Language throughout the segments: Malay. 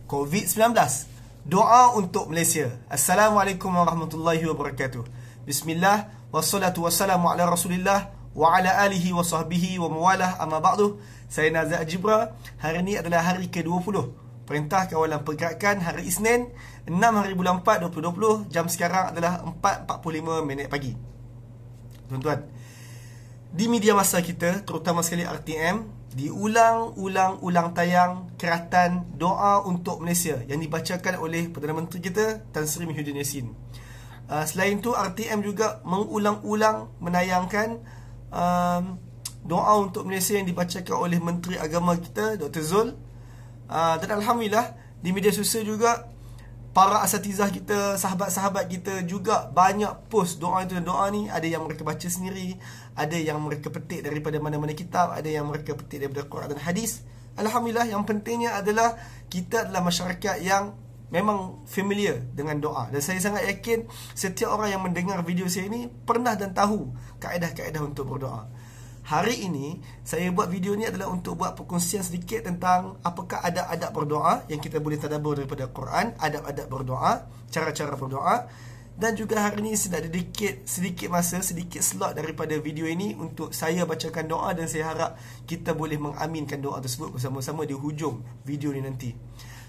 COVID-19. Doa untuk Malaysia. Assalamualaikum warahmatullahi wabarakatuh. Bismillah, wassalatu wassalamu ala rasulillah wa ala alihi wa sahbihi wa mawalah, amma ba'du. Saya Nazak Jibra. Hari ini adalah hari ke-20 Perintah Kawalan Pergerakan, hari Isnin 6 hari bulan 4 2020. Jam sekarang adalah 4.45 pagi. Tuan-tuan, di media masa kita, terutama sekali RTM, diulang-ulang tayang keratan doa untuk Malaysia yang dibacakan oleh Perdana Menteri kita, Tan Sri Muhyiddin Yassin. Selain itu, RTM juga mengulang-ulang menayangkan doa untuk Malaysia yang dibacakan oleh Menteri Agama kita, Dr. Zul. Dan Alhamdulillah, di media sosial juga para asatizah kita, sahabat-sahabat kita juga banyak post doa itu. Dan doa ni ada yang mereka baca sendiri, ada yang mereka petik daripada mana-mana kitab, ada yang mereka petik daripada Quran dan hadis. Alhamdulillah, yang pentingnya adalah kita adalah masyarakat yang memang familiar dengan doa. Dan saya sangat yakin setiap orang yang mendengar video saya ini pernah dan tahu kaedah-kaedah untuk berdoa. Hari ini saya buat video ni adalah untuk buat perkongsian sedikit tentang apakah adab-adab berdoa yang kita boleh tadabbur daripada Quran, adab-adab berdoa, cara-cara berdoa. Dan juga hari ini saya ada sedikit masa, sedikit slot daripada video ini untuk saya bacakan doa, dan saya harap kita boleh mengaminkan doa tersebut bersama-sama di hujung video ni nanti.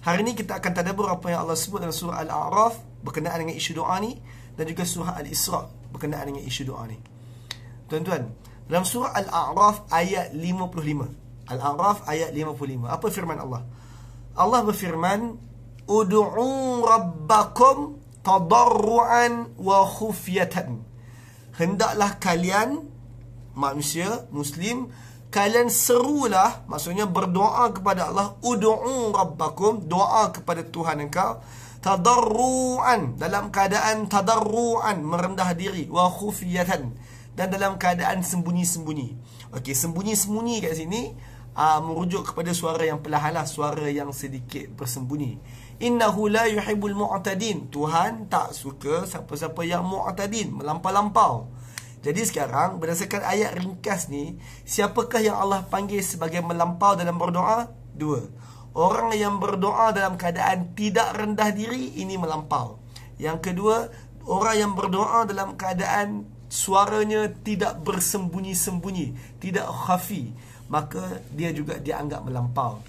Hari ini kita akan tadabbur apa yang Allah sebut dalam surah Al-A'raf berkenaan dengan isu doa ni, dan juga surah Al-Isra berkenaan dengan isu doa ni. Tuan-tuan, dalam surah Al-A'raf ayat 55. Al-A'raf ayat 55. Apa firman Allah? Allah berfirman, "Ud'u rabbakum tadarruan wa khufyatan." Hendaklah kalian manusia muslim, kalian serulah, maksudnya berdoa kepada Allah. Ud'u rabbakum, doa kepada Tuhan engkau, tadarruan, dalam keadaan tadarruan, merendah diri, wa khufyatan, dan dalam keadaan sembunyi-sembunyi. Okey, sembunyi-sembunyi kat sini merujuk kepada suara yang perlahan lah, suara yang sedikit bersembunyi. Innahu la yuhibbul mu'tadin. Tuhan tak suka siapa-siapa yang mu'tadin, melampau-lampau. Jadi sekarang berdasarkan ayat ringkas ni, siapakah yang Allah panggil sebagai melampau dalam berdoa? Dua. Orang yang berdoa dalam keadaan tidak rendah diri, ini melampau. Yang kedua, orang yang berdoa dalam keadaan suaranya tidak bersembunyi-sembunyi, tidak khafi, maka dia juga dianggap melampau.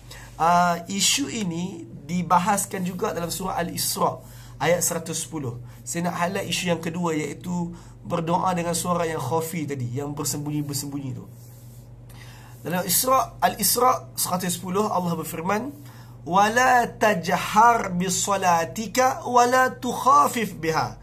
Isu ini dibahaskan juga dalam surah Al-Isra ayat 110. Saya nak highlight isu yang kedua, iaitu berdoa dengan suara yang khafi tadi, yang bersembunyi-bersembunyi tu. Dalam Al-Isra 110, Allah berfirman, "Wala tajhar bisalatika wala tukhafif biha."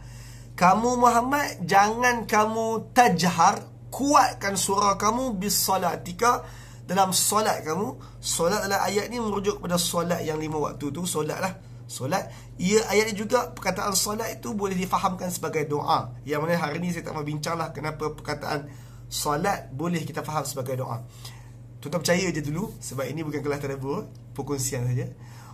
Kamu Muhammad, jangan kamu tajhar, kuatkan suara kamu, bisalatika, dalam solat kamu. Solat dalam ayat ni merujuk kepada solat yang 5 waktu tu, solat lah, solat. Ayat ni juga, perkataan solat itu boleh difahamkan sebagai doa, yang mana hari ni saya tak mau bincang lah kenapa perkataan solat boleh kita faham sebagai doa. Tuan-tuan percaya je dulu, sebab ini bukan kelas tadabbur, perkongsian saja.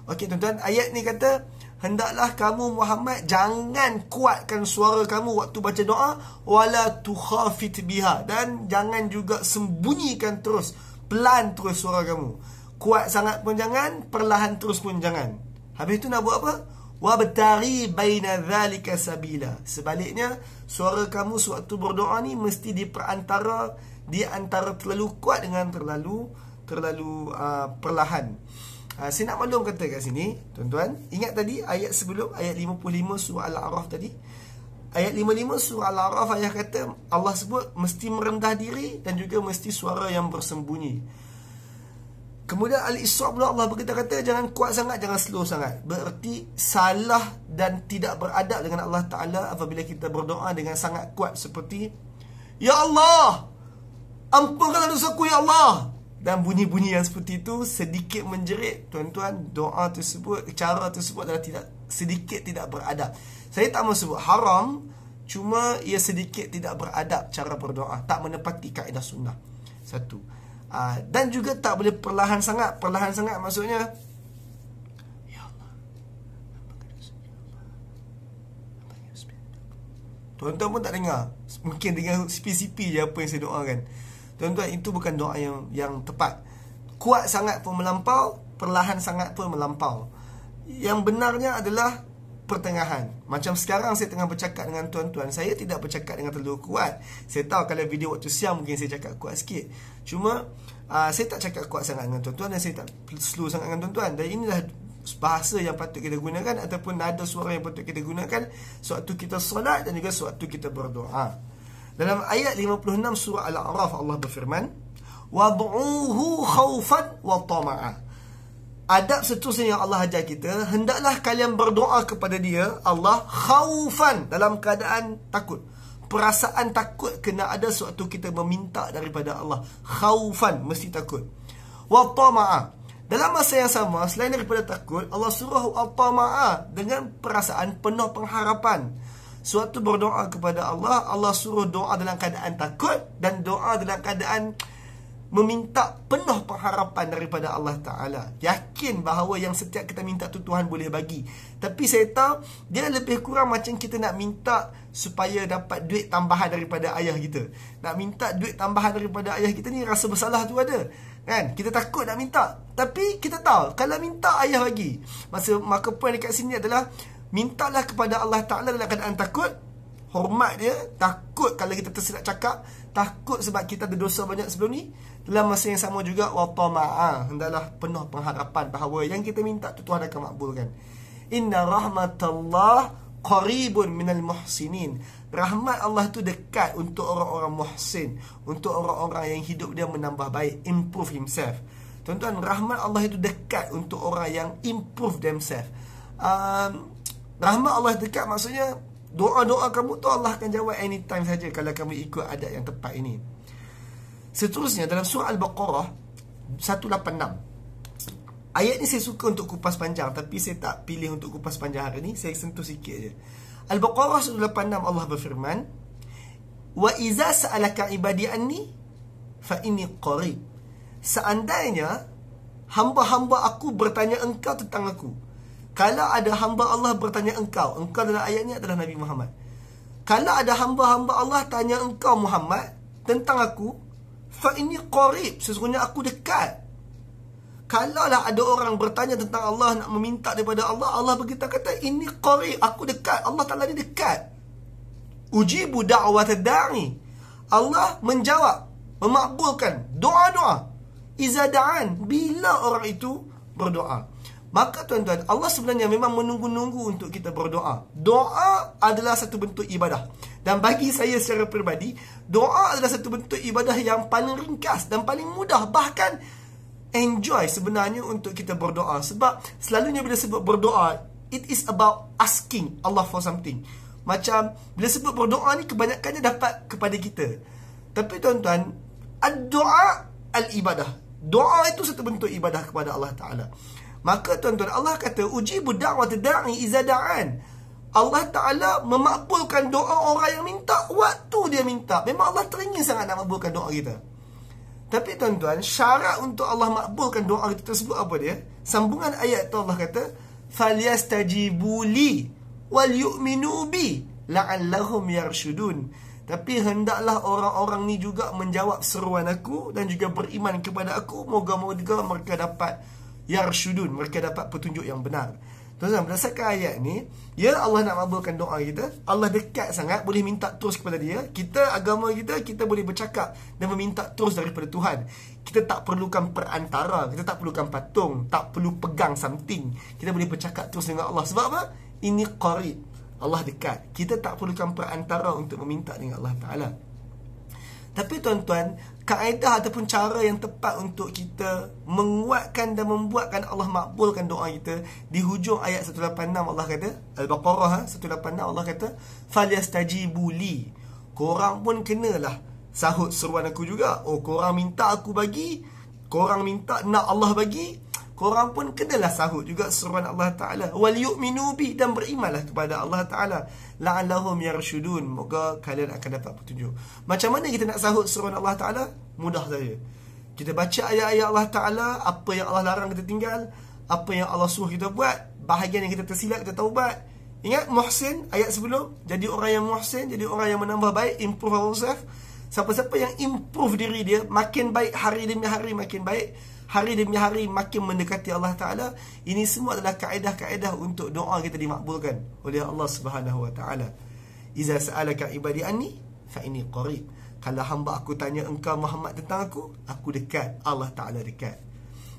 Okey tuan-tuan, ayat ni kata, hendaklah kamu Muhammad jangan kuatkan suara kamu waktu baca doa, wala tukhafit biha, dan jangan juga sembunyikan terus, pelan terus suara kamu. Kuat sangat pun jangan, perlahan terus pun jangan. Habis tu nak buat apa? Wabtaghi baina dzalika sabila. Sebaliknya, suara kamu sewaktu berdoa ni mesti di antara terlalu kuat dengan terlalu perlahan. Saya nak maklum kata kat sini, tuan-tuan, ingat tadi ayat sebelum, ayat 55 surah Al-A'raf tadi. Ayat 55 surah Al-A'raf, ayat kata Allah sebut mesti merendah diri dan juga mesti suara yang bersembunyi. Kemudian Al-Isra pula Allah berkata jangan kuat sangat, jangan slow sangat. Berarti salah dan tidak beradab dengan Allah Ta'ala apabila kita berdoa dengan sangat kuat, seperti, "Ya Allah, ampunkanlah dosaku ya Allah." Dan bunyi-bunyi yang seperti itu sedikit menjerit. Tuan-tuan, doa tersebut, cara tersebut adalah sedikit tidak beradab. Saya tak mahu sebut haram, cuma ia sedikit tidak beradab cara berdoa, tak menepati kaedah sunnah. Satu. Dan juga tak boleh perlahan sangat. Perlahan sangat maksudnya, "Ya Allah, tuan-tuan pun tak dengar. Mungkin dengar sipi-sipi je apa yang saya doakan. Tuan-tuan, itu bukan doa yang tepat. Kuat sangat pun melampau, perlahan sangat pun melampau. Yang benarnya adalah pertengahan. Macam sekarang saya tengah bercakap dengan tuan-tuan, saya tidak bercakap dengan terlalu kuat. Saya tahu kalau video waktu siang mungkin saya cakap kuat sikit. Cuma saya tak cakap kuat sangat dengan tuan-tuan, dan saya tak slow sangat dengan tuan-tuan. Dan inilah bahasa yang patut kita gunakan, ataupun nada suara yang patut kita gunakan sewaktu kita solat dan juga sewaktu kita berdoa. Dalam ayat 56 surah Al-A'raf, Allah berfirman, "Wad'uhu khaufan wa tama'a." Adab seterusnya yang Allah ajar kita, hendaklah kalian berdoa kepada dia, Allah, khaufan, dalam keadaan takut. Perasaan takut kena ada sewaktu kita meminta daripada Allah. Khaufan, mesti takut. Wa tama'a, dalam masa yang sama, selain daripada takut, Allah suruh wa tama'a dengan perasaan penuh pengharapan. Sewaktu berdoa kepada Allah, Allah suruh doa dalam keadaan takut dan doa dalam keadaan meminta penuh pengharapan daripada Allah Ta'ala. Yakin bahawa yang setiap kita minta tu Tuhan boleh bagi. Tapi saya tahu dia lebih kurang macam kita nak minta supaya dapat duit tambahan daripada ayah kita. Nak minta duit tambahan daripada ayah kita ni, rasa bersalah tu ada, kan? Kita takut nak minta, tapi kita tahu kalau minta ayah bagi. Maka poin dekat sini adalah mintalah kepada Allah Ta'ala dalam keadaan takut. Hormat dia, takut kalau kita tersilap cakap, takut sebab kita ada dosa banyak sebelum ni. Dalam masa yang sama juga, wa tama'a, hendaklah penuh pengharapan bahawa yang kita minta tu Tuhan akan makbulkan. Inna rahmatallah qaribun minal muhsinin. Rahmat Allah tu dekat untuk orang-orang muhsin, untuk orang-orang yang hidup dia menambah baik, improve himself. Tuan-tuan, rahmat Allah itu dekat untuk orang yang improve themselves. Rahmat Allah dekat maksudnya doa-doa kamu tu Allah akan jawab anytime saja kalau kamu ikut adab yang tepat ini. Seterusnya dalam surah Al-Baqarah 186. Ayat ni saya suka untuk kupas panjang, tapi saya tak pilih untuk kupas panjang hari ni. Saya sentuh sikit je. Al-Baqarah 186, Allah berfirman, "Wa iza sa'alaka ibadi anni fa inni qarib." Seandainya hamba-hamba aku bertanya engkau tentang aku. Kalau ada hamba Allah bertanya engkau dalam ayat ni adalah Nabi Muhammad. Kalau ada hamba-hamba Allah tanya engkau Muhammad tentang aku, fa inni qarib, sesungguhnya aku dekat. Kalaulah ada orang bertanya tentang Allah, nak meminta daripada Allah, Allah berkata kata inni qarib, aku dekat. Allah Ta'ala ni dekat. Ujibu da'wat da'i, Allah menjawab, memakbulkan doa-doa. Iza da'an, bila orang itu berdoa. Maka tuan-tuan, Allah sebenarnya memang menunggu-nunggu untuk kita berdoa. Doa adalah satu bentuk ibadah. Dan bagi saya secara peribadi, doa adalah satu bentuk ibadah yang paling ringkas dan paling mudah. Bahkan enjoy sebenarnya untuk kita berdoa. Sebab selalunya bila sebut berdoa, it is about asking Allah for something. Macam bila sebut berdoa ni, kebanyakannya dapat kepada kita. Tapi tuan-tuan, ad-doa al-ibadah. Doa itu satu bentuk ibadah kepada Allah Ta'ala. Maka tuan-tuan, Allah kata ujibu da'wat da'i iza da'an. Allah Ta'ala memakbulkan doa orang yang minta waktu dia minta. Memang Allah teringin sangat nak makbulkan doa kita. Tapi tuan-tuan, syarat untuk Allah makbulkan doa kita tersebut apa dia? Sambungan ayat tu Allah kata, "Falyastajibu li wal yu'minu bi la'allahum yarshudun." Tapi hendaklah orang-orang ni juga menjawab seruan aku dan juga beriman kepada aku. Moga-moga mereka dapat yarshudun, mereka dapat petunjuk yang benar. Tuan-tuan, berdasarkan ayat ni, ya Allah nak makbulkan doa kita. Allah dekat sangat, boleh minta terus kepada dia. Kita, agama kita boleh bercakap dan meminta terus daripada Tuhan. Kita tak perlukan perantara, kita tak perlukan patung, tak perlu pegang something. Kita boleh bercakap terus dengan Allah. Sebab apa? Ini qarib, Allah dekat. Kita tak perlukan perantara untuk meminta dengan Allah Ta'ala. Tapi tuan-tuan, kaedah ataupun cara yang tepat untuk kita menguatkan dan membuatkan Allah makbulkan doa kita, di hujung ayat 186 Allah kata, Al-Baqarah 186 Allah kata, "Falyastajibu li." Korang pun kenalah sahut seruan aku juga. Oh, korang minta aku bagi, korang minta nak Allah bagi, korang pun kenalah sahut juga seruan Allah Ta'ala. "Wal yu'minu bi," dan berimanlah kepada Allah Ta'ala. "La'allahum yarshudun," moga kalian akan dapat petunjuk. Macam mana kita nak sahut seruan Allah Ta'ala? Mudah saja. Kita baca ayat-ayat Allah Ta'ala, apa yang Allah larang kita tinggal, apa yang Allah suruh kita buat, bahagian yang kita tersilap kita taubat. Ingat muhsin, ayat sebelum, jadi orang yang muhsin, jadi orang yang menambah baik, improve ourselves. Siapa-siapa yang improve diri dia, makin baik hari demi hari makin baik, hari demi hari makin mendekati Allah Ta'ala. Ini semua adalah kaedah-kaedah untuk doa kita dimakbulkan oleh Allah Subhanahu Wa Ta'ala. Iza sa'alaka ibadi anni fa inni qarib. Kalau hamba aku tanya engkau Muhammad tentang aku dekat. Allah Ta'ala dekat.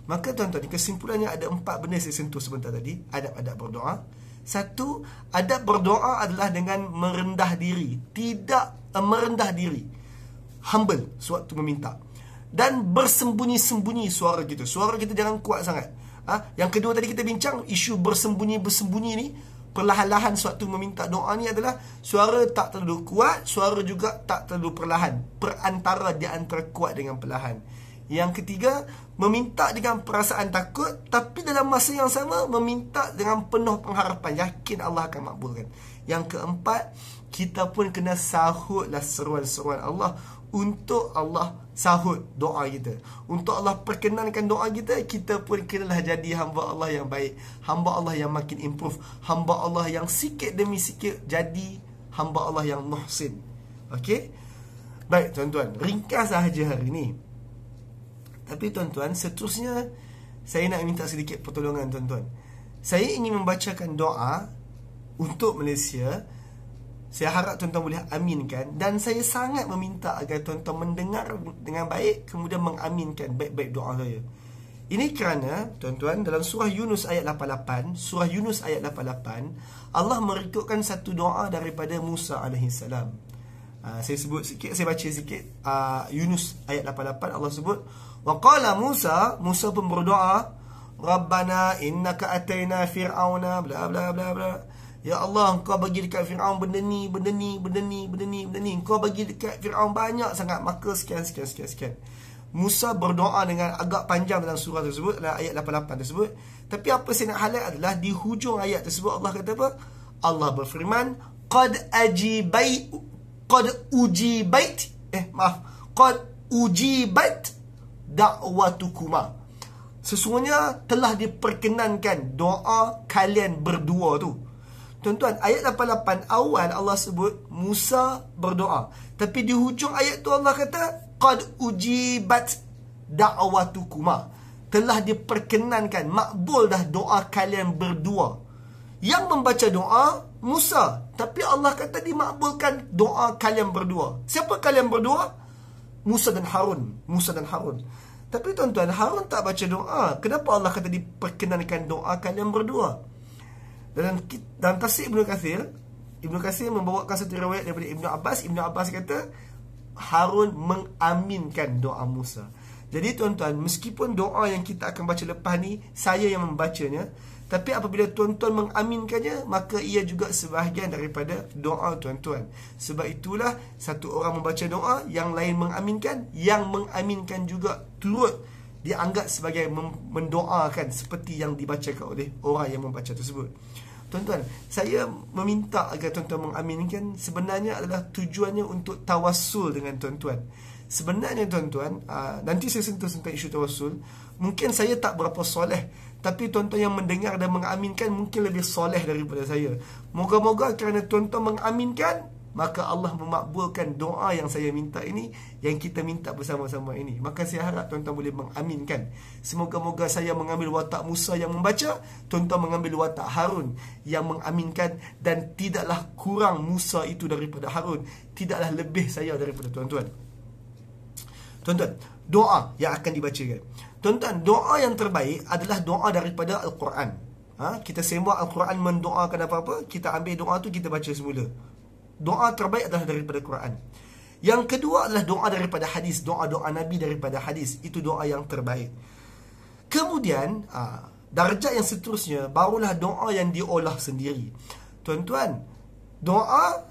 Maka tuan-tuan, kesimpulannya ada 4 benda saya sentuh sebentar tadi. Adab-adab berdoa. Satu, adab berdoa adalah dengan merendah diri. Tidak merendah diri, humble sewaktu meminta. Dan bersembunyi-sembunyi suara kita. Suara kita jangan kuat sangat. Yang kedua tadi kita bincang, isu bersembunyi-bersembunyi ni, perlahan-lahan sewaktu meminta doa ni adalah suara tak terlalu kuat, suara juga tak terlalu perlahan. Perantara di antara kuat dengan perlahan. Yang ketiga, meminta dengan perasaan takut, tapi dalam masa yang sama meminta dengan penuh pengharapan, yakin Allah akan makbulkan. Yang keempat, kita pun kena sahutlah seruan-seruan Allah, untuk Allah sahut doa kita, untuk Allah perkenankan doa kita. Kita pun kenalah jadi hamba Allah yang baik, hamba Allah yang makin improve, hamba Allah yang sikit demi sikit jadi hamba Allah yang muhsin. Okey? Baik tuan-tuan, ringkas sahaja hari ni. Tapi tuan-tuan, seterusnya saya nak minta sedikit pertolongan tuan-tuan. Saya ingin membacakan doa untuk Malaysia. Saya harap tuan-tuan boleh aminkan. Dan saya sangat meminta agar tuan-tuan mendengar dengan baik, kemudian mengaminkan baik-baik doa saya. Ini kerana tuan-tuan, dalam surah Yunus ayat 88, surah Yunus ayat 88, Allah merekodkan satu doa daripada Musa AS. Saya sebut sikit, saya baca sikit. Yunus ayat 88, Allah sebut, wa qala Musa, Musa pun berdoa, Rabbana innaka ataina fir'auna bla bla bla bla. Ya Allah, engkau bagi dekat Fir'aun benda ni, benda ni, benda ni, benda ni, benda ni. Engkau bagi dekat Fir'aun banyak sangat, maka sekian. Musa berdoa dengan agak panjang dalam surah tersebut, dalam ayat 88 tersebut. Tapi apa saya nak highlight adalah di hujung ayat tersebut Allah kata apa? Allah berfirman, qad ujibat da'watukuma. Sesungguhnya telah diperkenankan doa kalian berdua tu. Tuan-tuan, ayat 88 awal Allah sebut Musa berdoa. Tapi di hujung ayat tu Allah kata qad ujibat da'watukuma. Telah diperkenankan, makbul dah doa kalian berdua. Yang membaca doa Musa, tapi Allah kata dimakbulkan doa kalian berdua. Siapa kalian berdua? Musa dan Harun. Tapi tuan-tuan, Harun tak baca doa. Kenapa Allah kata diperkenankan doa kalian berdua? Dalam tafsir Ibnu Katsir membawakan satu riwayat daripada Ibnu Abbas kata Harun mengaminkan doa Musa. Jadi tuan-tuan, meskipun doa yang kita akan baca lepas ni saya yang membacanya, tapi apabila tuan-tuan mengaminkannya, maka ia juga sebahagian daripada doa tuan-tuan. Sebab itulah satu orang membaca doa, yang lain mengaminkan, yang mengaminkan juga turut dianggap sebagai mendoakan seperti yang dibacakan oleh orang yang membaca tersebut. Tuan-tuan, saya meminta agar tuan-tuan mengaminkan, sebenarnya adalah tujuannya untuk tawassul dengan tuan-tuan. Sebenarnya tuan-tuan, nanti saya sentuh tentang isu tawassul. Mungkin saya tak berapa soleh, tapi tuan-tuan yang mendengar dan mengaminkan mungkin lebih soleh daripada saya. Moga-moga kerana tuan-tuan mengaminkan, maka Allah memakbulkan doa yang saya minta ini, yang kita minta bersama-sama ini. Maka saya harap tuan-tuan boleh mengaminkan. Semoga-moga saya mengambil watak Musa yang membaca, tuan-tuan mengambil watak Harun yang mengaminkan, dan tidaklah kurang Musa itu daripada Harun, tidaklah lebih saya daripada tuan-tuan. Tuan-tuan, doa yang akan dibacakan. Tuan-tuan, doa yang terbaik adalah doa daripada Al-Quran. Kita sembah Al-Quran mendoakan apa-apa, kita ambil doa tu, kita baca semula. Doa terbaik adalah daripada Quran. Yang kedua adalah doa daripada hadis, doa-doa Nabi daripada hadis. Itu doa yang terbaik. Kemudian darjat yang seterusnya barulah doa yang diolah sendiri. Tuan-tuan, doa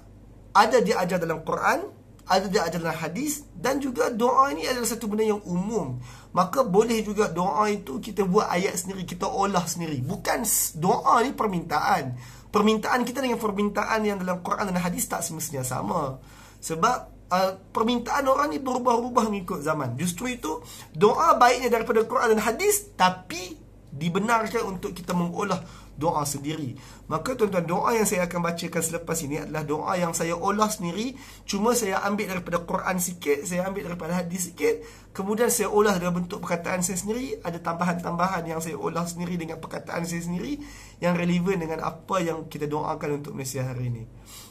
ada diajar dalam Quran, ada diajar dalam hadis, dan juga doa ini adalah satu benda yang umum. Maka boleh juga doa itu kita buat ayat sendiri, kita olah sendiri. Bukan doa ni permintaan. Permintaan kita dengan permintaan yang dalam Quran dan hadis tak semestinya sama. Sebab permintaan orang ni berubah-ubah mengikut zaman. Justru itu doa baiknya daripada Quran dan hadis, tapi dibenarkan untuk kita mengolah doa sendiri. Maka tuan-tuan, doa yang saya akan bacakan selepas ini adalah doa yang saya olah sendiri. Cuma saya ambil daripada Quran sikit, saya ambil daripada hadis sikit, kemudian saya olah dalam bentuk perkataan saya sendiri. Ada tambahan-tambahan yang saya olah sendiri dengan perkataan saya sendiri, yang relevan dengan apa yang kita doakan untuk Malaysia hari ini.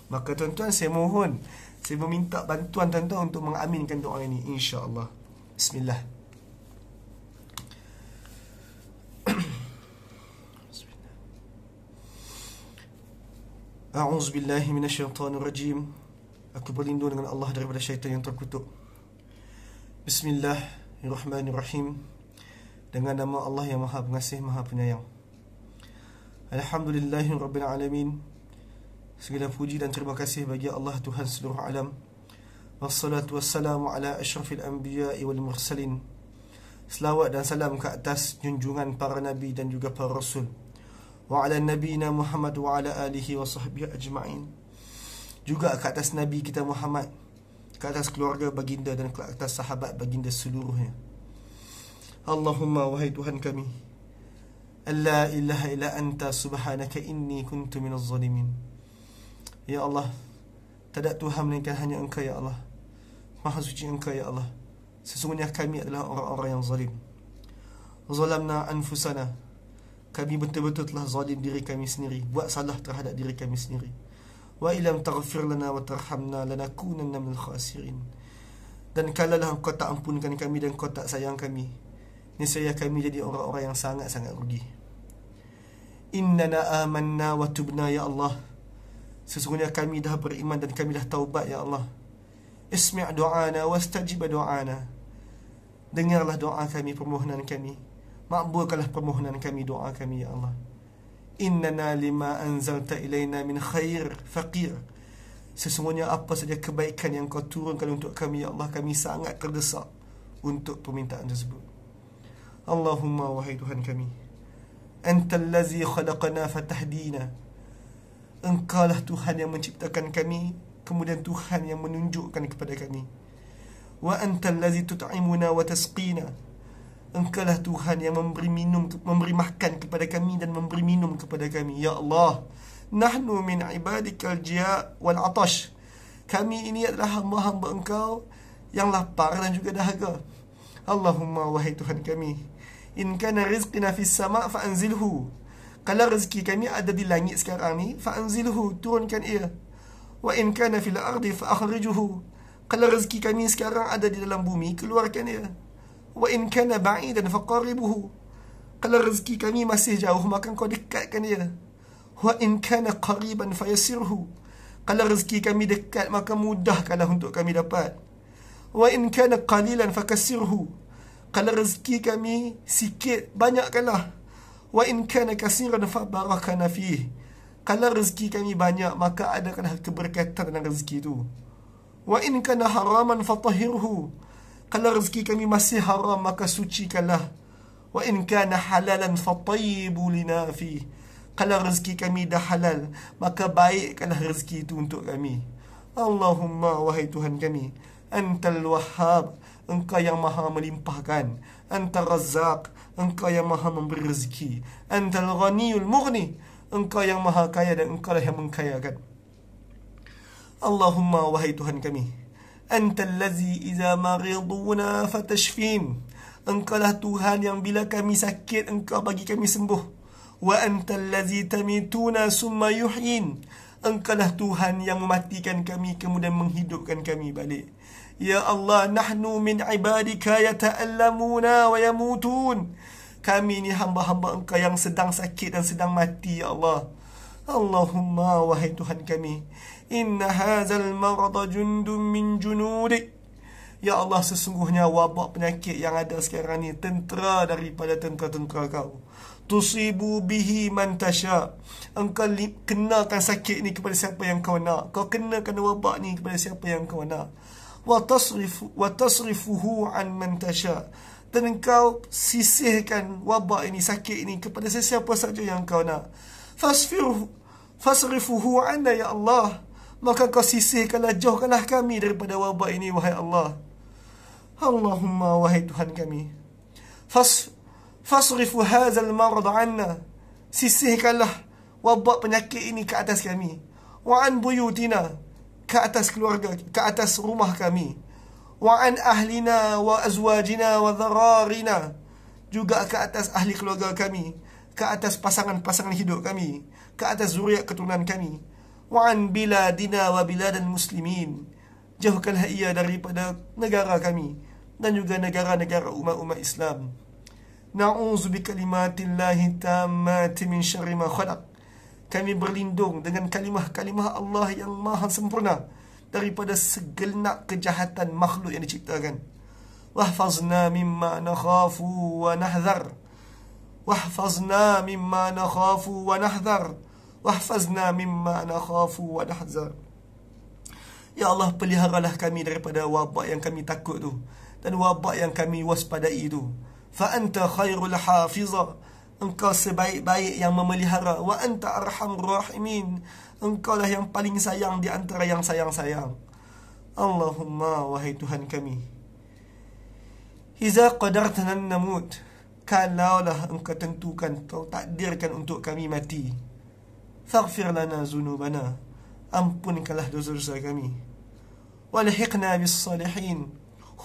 Maka tuan-tuan, saya mohon, saya meminta bantuan tuan-tuan untuk mengaminkan doa ini, insya-Allah. Bismillah. A'udzubillahi minasyaitonirrajim. Aku berlindung dengan Allah daripada syaitan yang terkutuk. Bismillahirrahmanirrahim. Dengan nama Allah yang Maha Pengasih, Maha Penyayang. Alhamdulillahirabbil alamin. Segala puji dan terima kasih bagi Allah, Tuhan seluruh alam. Wassalatu wassalamu ala asyrafil anbiya'i wal mursalin. Selawat dan salam ke atas junjungan para nabi dan juga para rasul. Wa ala nabiyina Muhammad wa ala alihi wa sahbihi ajma'in. Juga ke atas Nabi kita Muhammad, ke atas keluarga baginda dan ke atas sahabat baginda seluruhnya. Allahumma, wahai Tuhan kami, alla ilaha illa anta subhanaka inni kuntu minaz zalimin. Ya Allah, tak ada Tuhan melainkan hanya Engkau ya Allah. Maha suci Engkau ya Allah. Sesungguhnya kami adalah orang-orang yang zalim. Zalamna anfusana. Kami betul-betul telah zalim diri kami sendiri, buat salah terhadap diri kami sendiri. Wa illam taghfir lana wa tarhamna lanakunanna minal khasirin. Dan kalaulah Engkau tak ampunkan kami dan Engkau tak sayang kami, niscaya kami jadi orang-orang yang sangat-sangat rugi. Innana amanna wa tubna ya Allah. Sesungguhnya kami dah beriman dan kami dah taubat ya Allah. Ismi' du'ana wastajib du'ana. Dengarlah doa kami, permohonan kami. Makbulkanlah permohonan kami, doa kami ya Allah. Innana lima anzalta ilaina min khair faqir. Sesungguhnya apa saja kebaikan yang Kau turunkan untuk kami ya Allah, kami sangat terdesak untuk permintaan tersebut. Allahumma, wahai Tuhan kami, Antal ladzi khalaqana fatahdina. Engkaulah Tuhan yang menciptakan kami, kemudian Tuhan yang menunjukkan kepada kami. Wa antal ladzi tut'imuna wa tasqina. Engkaulah Tuhan yang memberi minum, memberi makan kepada kami dan memberi minum kepada kami. Ya Allah, nahnu min ibadikal jia' wal atash. Kami ini adalah hamba-hamba Engkau yang lapar dan juga dahaga. Allahumma, wahai Tuhan kami, in kana rizqina fis sama' fa'anzilhu. Kalau rezeki kami ada di langit sekarang ni, fa'anzilhu, turunkan ia. Wa in kana fil ardi fa'akhrijuhu. Kalau rezeki kami sekarang ada di dalam bumi, keluarkan ia. Wa in kana ba'idan faqaribuhu. Kalau rezeki kami masih jauh, maka Kau dekatkan ia. Wa in kana qariban fayassirhu. Kalau rezeki kami dekat, maka mudahkanlah untuk kami dapat. Wa in kana qalilan fakassirhu. Kalau rezeki kami sikit, banyakkanlah. Wa in kana katsiran fabarakna fihi. Kalau rezeki kami banyak, maka adakanlah keberkatan dalam rezeki itu. Wa in kana haraman fatahhirhu. Kalau rezeki kami masih haram, maka sucikanlah. Wa in kana halalan fatayyibu lina fi. Kalau rezeki kami dah halal, maka baikkanlah rezeki itu untuk kami. Allahumma, wahai Tuhan kami, Antal Wahhab. Engkau yang maha melimpahkan. Antal Razzaq. Engkau yang maha memberi rezeki. Antal Ghaniyul Mughni. Engkau yang maha kaya dan Engkau yang mengkayakan. Allahumma, wahai Tuhan kami, Antal ladzi idza mariduna fatashfin. Engkaulah Tuhan yang bila kami sakit, Engkau bagi kami sembuh. Wa antal ladzi tamituna summa yuhyin. Engkaulah Tuhan yang mematikan kami kemudian menghidupkan kami balik. Ya Allah, nahnu min ibadika yata'allamuna wa yamutun. Kami ni hamba-hamba Engkau yang sedang sakit dan sedang mati ya Allah. Allahumma, wahai Tuhan kami, inna hazal marada jundun min junudik. Ya Allah, sesungguhnya wabak penyakit yang ada sekarang ni tentera daripada tentera-tentera Kau. Tusibu bihi man tasha. Engkau kenakan sakit ni kepada siapa yang Kau nak. Kau kenakan wabak ni kepada siapa yang Kau nak. Wa tasrifuhu an man tasha. Dan Engkau sisihkan wabak ini, sakit ini kepada sesiapa saja yang Kau nak. Fasrifuhu anna ya Allah. Maka Kau sisihkanlah, jauhkanlah kami daripada wabak ini wahai Allah. Allahumma, wahai Tuhan kami, fasrifu hadzal marad anna. Sisihkanlah wabak penyakit ini ke atas kami. Wa an buyutina, ke atas keluarga, ke atas rumah kami. Wa an ahlina wa azwajina wa dhararina, juga ke atas ahli keluarga kami, ke atas pasangan-pasangan hidup kami, ke atas zuriat keturunan kami. Wa an biladina wa biladal muslimin, jauhkanlah ia daripada negara kami dan juga negara-negara umat-umat Islam. Na'udzu bikalimatillahi tammati min syarri ma khalaq, kami berlindung dengan kalimah-kalimah Allah yang maha sempurna daripada segenap kejahatan makhluk yang diciptakan. Wahfazna mimma nakhafu wa nahdhar, wahfazna mimma nakhafu wa nahdhar, wahfazna mimma nakhafu wa nahdhar. Ya Allah, peliharalah kami daripada wabak yang kami takut tu dan wabak yang kami waspadai tu. Fa anta khairul hafiza, engkau sebaik-baik yang memelihara. Wa anta arhamur rahimin, engkau lah yang paling sayang di antara yang sayang-sayang. Allahumma, wahai Tuhan kami, iza qadartana namut, kalaulah engkau tentukan, kau takdirkan untuk kami mati, faghfir lana zunubana, ampunkanlah dosa-dosa kami. Walhiqna bis salihin,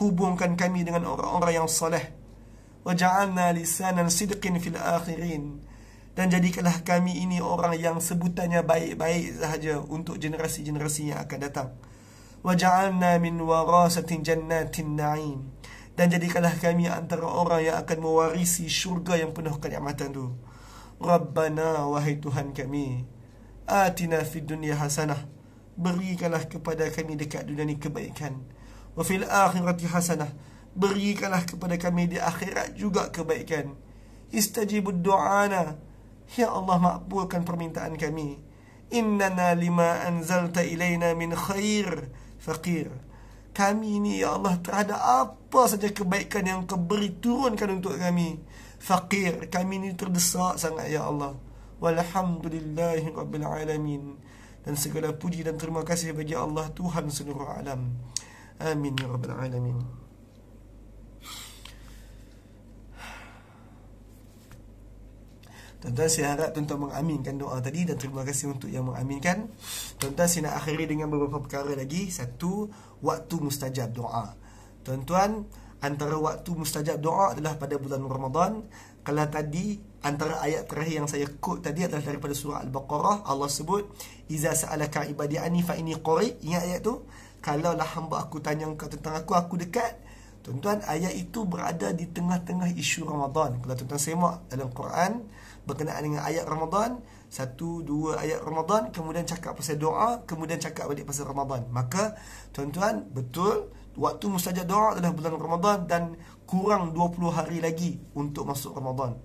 hubungkan kami dengan orang-orang yang saleh. Waja'alna lisanan sidqin fil akhirin, dan jadikanlah kami ini orang yang sebutannya baik-baik sahaja untuk generasi-generasi yang akan datang. Waja'alna min warasatin jannatin na'im, dan jadikanlah kami antara orang yang akan mewarisi syurga yang penuh kenikmatan tu. Rabbana, wahai Tuhan kami, atina fid dunya hasanah, berikanlah kepada kami dekat dunia ni kebaikan. Wa fil akhirati hasanah, berikanlah kepada kami di akhirat juga kebaikan. Istajibud du'ana, ya Allah, makbulkan permintaan kami. Innana lima anzalta ilaina min khair faqir, kami ini ya Allah terhadap apa saja kebaikan yang kau beri turunkan untuk kami, faqir, kami ini terdesak sangat ya Allah. Walhamdulillahi rabbil alamin, dan segala puji dan terima kasih bagi Allah Tuhan seluruh alam. Amin ya rabbal alamin. Tuan-tuan, saya harap tuan-tuan mengaminkan doa tadi, dan terima kasih untuk yang mengaminkan. Tuan-tuan, saya nak akhiri dengan beberapa perkara lagi. Satu, waktu mustajab doa. Tuan-tuan, antara waktu mustajab doa adalah pada bulan Ramadan. Kalau tadi antara ayat terakhir yang saya quote tadi adalah daripada surah Al-Baqarah. Allah sebut, "Iza sa'alaka ibadi anni fa inni qarib." Ingat ayat tu? Kalaulah hamba aku tanya engkau tentang aku dekat. Tuan-tuan, ayat itu berada di tengah-tengah isu Ramadan. Kalau tuan-tuan semak dalam Quran berkenaan dengan ayat Ramadan, 1, 2 ayat Ramadan, kemudian cakap pasal doa, kemudian cakap balik pasal Ramadan. Maka tuan-tuan, betul waktu mustajab doa adalah bulan Ramadan dan kurang 20 hari lagi untuk masuk Ramadan.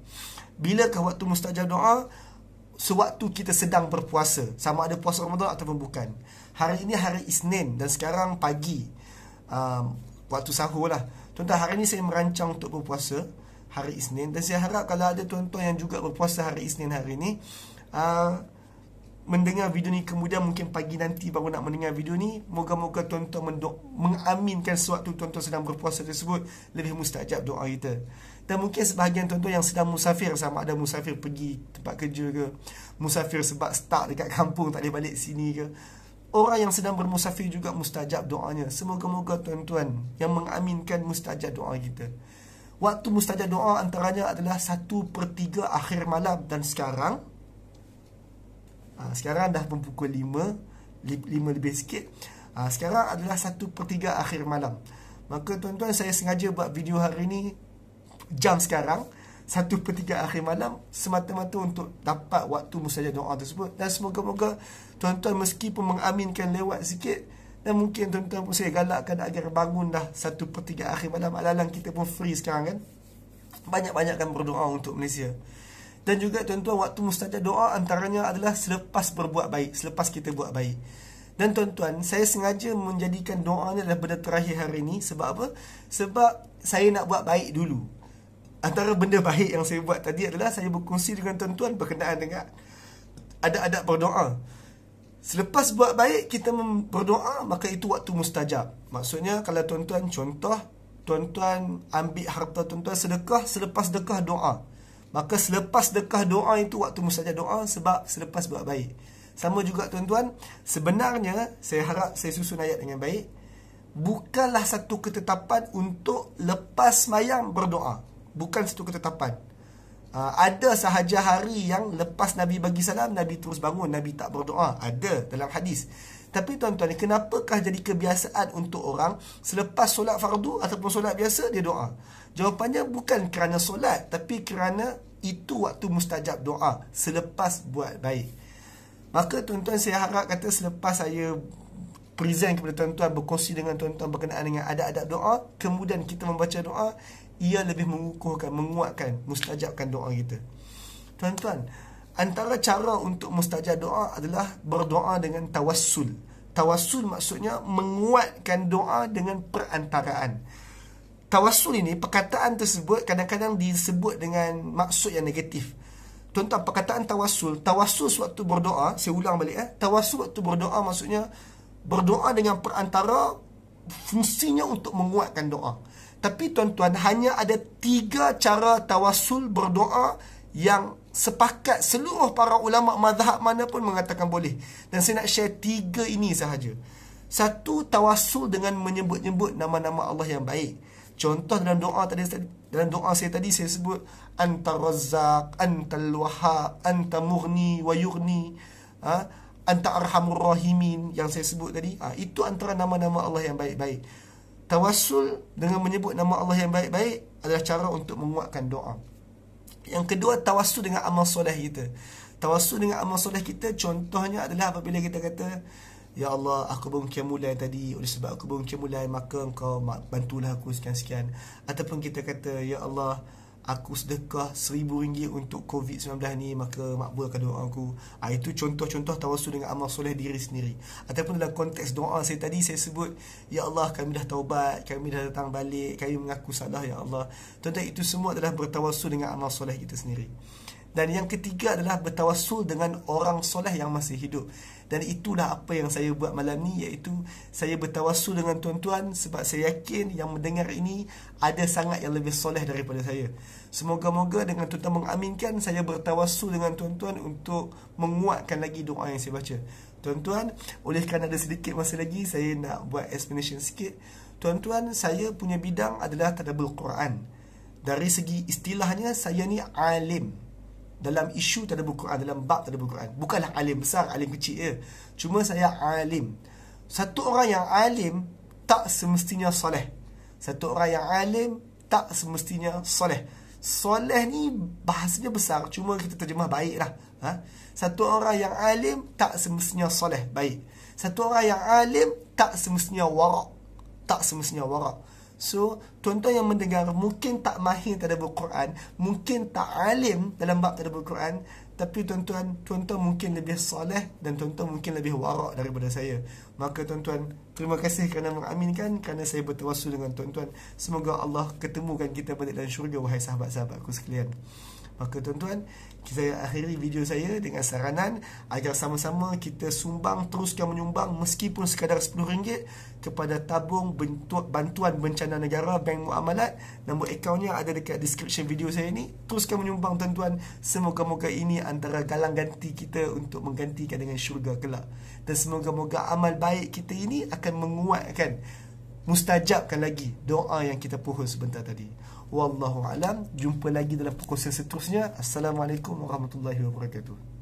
Bilakah waktu mustajab doa? Sewaktu kita sedang berpuasa, sama ada puasa Ramadan ataupun bukan. Hari ini hari Isnin dan sekarang pagi, waktu sahur lah. Tuan-tuan, hari ini saya merancang untuk berpuasa hari Isnin, dan saya harap kalau ada tuan-tuan yang juga berpuasa hari Isnin hari ini, mendengar video ni, kemudian mungkin pagi nanti baru nak mendengar video ni, moga-moga tuan-tuan mengaminkan sewaktu tuan-tuan sedang berpuasa tersebut, lebih mustajab doa kita. Dan mungkin sebahagian tuan-tuan yang sedang musafir, sama ada musafir pergi tempat kerja ke, musafir sebab stuck dekat kampung tak boleh balik sini ke, orang yang sedang bermusafir juga mustajab doanya. Semoga-moga tuan-tuan yang mengaminkan mustajab doa kita. Waktu mustajab doa antaranya adalah 1/3 akhir malam. Dan sekarang dah pukul 5 lebih sikit. Sekarang adalah 1/3 akhir malam. Maka tuan-tuan, saya sengaja buat video hari ini jam sekarang 1/3 akhir malam, semata-mata untuk dapat waktu mustajab doa tersebut. Dan semoga-moga tuan-tuan meskipun mengaminkan lewat sikit, dan mungkin tuan-tuan pun saya galakkan agar bangun dah 1/3 akhir malam. Alang-alang kita pun free sekarang kan. Banyak-banyakkan berdoa untuk Malaysia. Dan juga tuan-tuan, waktu mustajab doa antaranya adalah selepas berbuat baik, selepas kita buat baik. Dan tuan-tuan, saya sengaja menjadikan doa ni adalah benda terakhir hari ni. Sebab apa? Sebab saya nak buat baik dulu. Antara benda baik yang saya buat tadi adalah saya berkongsi dengan tuan-tuan berkenaan dengan adab-adab berdoa. Selepas buat baik kita berdoa, maka itu waktu mustajab. Maksudnya kalau tuan-tuan, contoh tuan-tuan ambil harta tuan-tuan sedekah, selepas sedekah doa, Maka selepas sedekah doa itu waktu mustajab doa, sebab selepas buat baik. Sama juga tuan-tuan, sebenarnya saya harap saya susun ayat dengan baik, bukanlah satu ketetapan untuk lepas sembahyang berdoa. Bukan satu ketetapan. Ada sahaja hari yang lepas Nabi bagi salam, Nabi terus bangun, Nabi tak berdoa. Ada dalam hadis. Tapi tuan-tuan, kenapakah jadi kebiasaan untuk orang selepas solat fardu ataupun solat biasa dia doa? Jawapannya bukan kerana solat, tapi kerana itu waktu mustajab doa selepas buat baik. Maka tuan-tuan, saya harap kata selepas saya present kepada tuan-tuan, berkongsi dengan tuan-tuan berkenaan dengan adab-adab doa, kemudian kita membaca doa, ia lebih mengukuhkan, menguatkan, mustajabkan doa kita. Tuan-tuan, antara cara untuk mustajab doa adalah berdoa dengan tawassul. Tawassul maksudnya menguatkan doa dengan perantaraan. Tawassul ini, perkataan tersebut kadang-kadang disebut dengan maksud yang negatif. Tuan-tuan, perkataan tawassul sewaktu berdoa, saya ulang balik, tawassul waktu berdoa maksudnya berdoa dengan perantara, fungsinya untuk menguatkan doa. Tapi tuan-tuan, hanya ada 3 cara tawassul berdoa yang sepakat seluruh para ulama mazhab mana pun mengatakan boleh. Dan saya nak share 3 ini sahaja. Satu, tawassul dengan menyebut-nyebut nama-nama Allah yang baik. Contoh dalam doa saya tadi saya sebut Anta Razzaq, Anta Al-Wahhab, Anta Mughni wa Yughni, Anta Arhamur Rahimin yang saya sebut tadi. Itu antara nama-nama Allah yang baik-baik. Tawassul dengan menyebut nama Allah yang baik-baik adalah cara untuk menguatkan doa. Yang kedua, tawassul dengan amal soleh kita. Tawassul dengan amal soleh kita, contohnya adalah apabila kita kata, Ya Allah, aku baru qiyamul lail tadi, oleh sebab aku baru qiyamul lail, maka engkau bantulah aku sekian-sekian. Ataupun kita kata, Ya Allah, aku sedekah RM1,000 untuk COVID-19 ni, maka makbulkan doa aku. Itu contoh-contoh tawassul dengan amal soleh diri sendiri. Ataupun dalam konteks doa saya tadi, saya sebut, Ya Allah, kami dah taubat, kami dah datang balik, kami mengaku salah, Ya Allah. Tuan-tuan, itu semua adalah bertawassul dengan amal soleh kita sendiri. Dan yang ketiga adalah bertawassul dengan orang soleh yang masih hidup. Dan itulah apa yang saya buat malam ni, iaitu saya bertawassul dengan tuan-tuan sebab saya yakin yang mendengar ini ada sangat yang lebih soleh daripada saya. Semoga-moga dengan tuan-tuan mengaminkan, saya bertawassul dengan tuan-tuan untuk menguatkan lagi doa yang saya baca. Tuan-tuan, oleh kerana ada sedikit masa lagi, saya nak buat explanation sikit. Tuan-tuan, saya punya bidang adalah tadabbur Quran. Dari segi istilahnya, saya ni alim dalam isu tadabbur Quran, dalam bab tadabbur Quran. Bukanlah alim besar, alim kecil je. Cuma saya alim. Satu orang yang alim tak semestinya soleh. Satu orang yang alim tak semestinya soleh. Soleh ni bahasanya besar, cuma kita terjemah baik lah. Satu orang yang alim tak semestinya soleh, baik. Satu orang yang alim tak semestinya warak. Tak semestinya warak. So, tuan-tuan yang mendengar mungkin tak mahir tadabbur Quran, mungkin tak alim dalam bab tadabbur Quran, tapi tuan-tuan mungkin lebih soleh dan tuan-tuan mungkin lebih warak daripada saya. Maka tuan-tuan, terima kasih kerana mengaminkan, kerana saya bertawassul dengan tuan-tuan. Semoga Allah ketemukan kita balik dalam syurga, wahai sahabat-sahabatku sekalian. Maka tuan-tuan, saya akhiri video saya dengan saranan agar sama-sama kita sumbang, teruskan menyumbang meskipun sekadar RM10 kepada tabung bantuan bencana negara Bank Muamalat. Nombor akaunnya ada dekat description video saya ni. Teruskan menyumbang tuan-tuan. Semoga-moga ini antara galang ganti kita untuk menggantikan dengan syurga kelak. Dan semoga-moga amal baik kita ini akan menguatkan, mustajabkan lagi doa yang kita pohon sebentar tadi. Wallahu alam. Jumpa lagi dalam perkongsian seterusnya. Assalamualaikum warahmatullahi wabarakatuh.